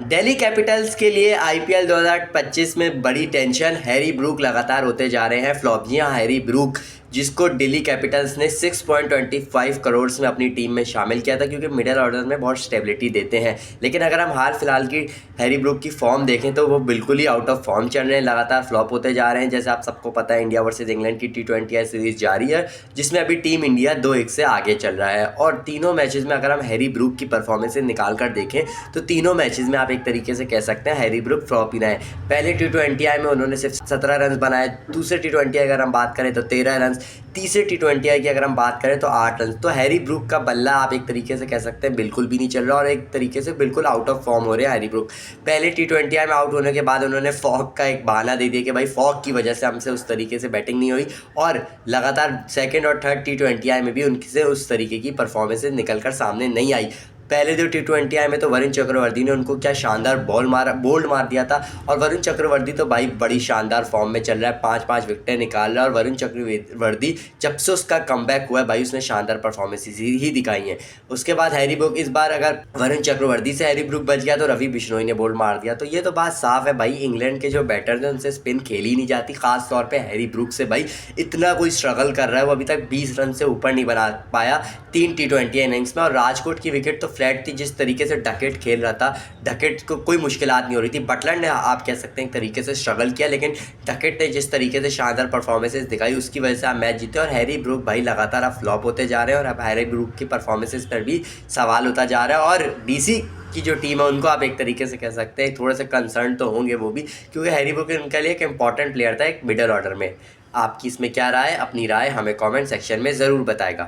Delhi Capitals के लिए IPL 2025 में बड़ी टेंशन। हैरी ब्रूक लगातार होते जा रहे हैं फ्लॉप। जी हाँ, हैरी ब्रूक जिसको दिल्ली कैपिटल्स ने 6.25 करोड़ में अपनी टीम में शामिल किया था, क्योंकि मिडिल ऑर्डर में बहुत स्टेबिलिटी देते हैं। लेकिन अगर हम हाल फिलहाल की हैरी ब्रूक की फॉर्म देखें तो वो बिल्कुल ही आउट ऑफ फॉर्म चल रहे हैं, लगातार फ्लॉप होते जा रहे हैं। जैसे आप सबको पता है, इंडिया वर्सेज इंग्लैंड की T20 सीरीज जारी है, जिसमें अभी टीम इंडिया 2-1 से आगे चल रहा है। और तीनों मैचेस में अगर हम हैरी ब्रूक की परफॉर्मेंस निकाल कर देखें तो तीनों मैचेस में आप एक तरीके से कह सकते हैं हैरी ब्रूक फ्लॉप ही रहे हैं। पहले T20 में उन्होंने सिर्फ 17 रन बनाए, दूसरे T20 अगर हम बात करें तो 13 रन, तीसरे T20 की अगर हम बात करें तो 8 रन। तो हैरी ब्रूक का बल्ला आप एक तरीके से कह सकते हैं बिल्कुल भी नहीं चल रहा, और एक तरीके से बिल्कुल आउट ऑफ फॉर्म हो रहे हैं हैरी ब्रूक। पहले T20 में आउट होने के बाद उन्होंने फॉग का एक बहाना दे दिया कि भाई फॉग की वजह से हमसे उस तरीके से बैटिंग नहीं हुई, और लगातार सेकंड और थर्ड T20 में भी उनसे उस तरीके की परफॉर्मेंस निकल कर सामने नहीं आई। पहले जो T20 में तो वरुण चक्रवर्ती ने उनको क्या शानदार बोल्ड मार दिया था, और वरुण चक्रवर्ती तो भाई बड़ी शानदार फॉर्म में चल रहा है, 5-5 विकेटें निकाल रहा है। और वरुण चक्रवर्ती जब से उसका कमबैक हुआ है भाई, उसने शानदार परफॉर्मेंस ही दिखाई है। उसके बाद हैरी ब्रूक, इस बार अगर वरुण चक्रवर्ती से हैरी ब्रूक बच गया तो रवि बिश्नोई ने बोल्ड मार दिया। तो ये तो बात साफ है भाई, इंग्लैंड के जो बैटर थे उनसे स्पिन खेली नहीं जाती, खास तौर पर हैरी ब्रूक से भाई इतना कोई स्ट्रगल कर रहा है। वो अभी तक 20 रन से ऊपर नहीं बना पाया 3 T20 इनिंग्स में। और राजकोट की विकेट तो फ्लैट थी, जिस तरीके से डकेट खेल रहा था, डकेट को कोई मुश्किलात नहीं हो रही थी। बटलर ने आप कह सकते हैं एक तरीके से स्ट्रगल किया, लेकिन डकेट ने जिस तरीके से शानदार परफॉर्मेंसेस दिखाई उसकी वजह से आप मैच जीते। और हैरी ब्रूक भाई लगातार अब फ्लॉप होते जा रहे हैं, और अब हैरी ब्रूक की परफॉर्मेंसेस पर भी सवाल होता जा रहा है। और डीसी की जो टीम है उनको आप एक तरीके से कह सकते हैं थोड़े से कंसर्न तो होंगे वो भी, क्योंकि हैरी ब्रूक उनके लिए एक इंपॉर्टेंट प्लेयर था एक मिडल ऑर्डर में। आपकी इसमें क्या राय है? अपनी राय हमें कमेंट सेक्शन में ज़रूर बताएगा।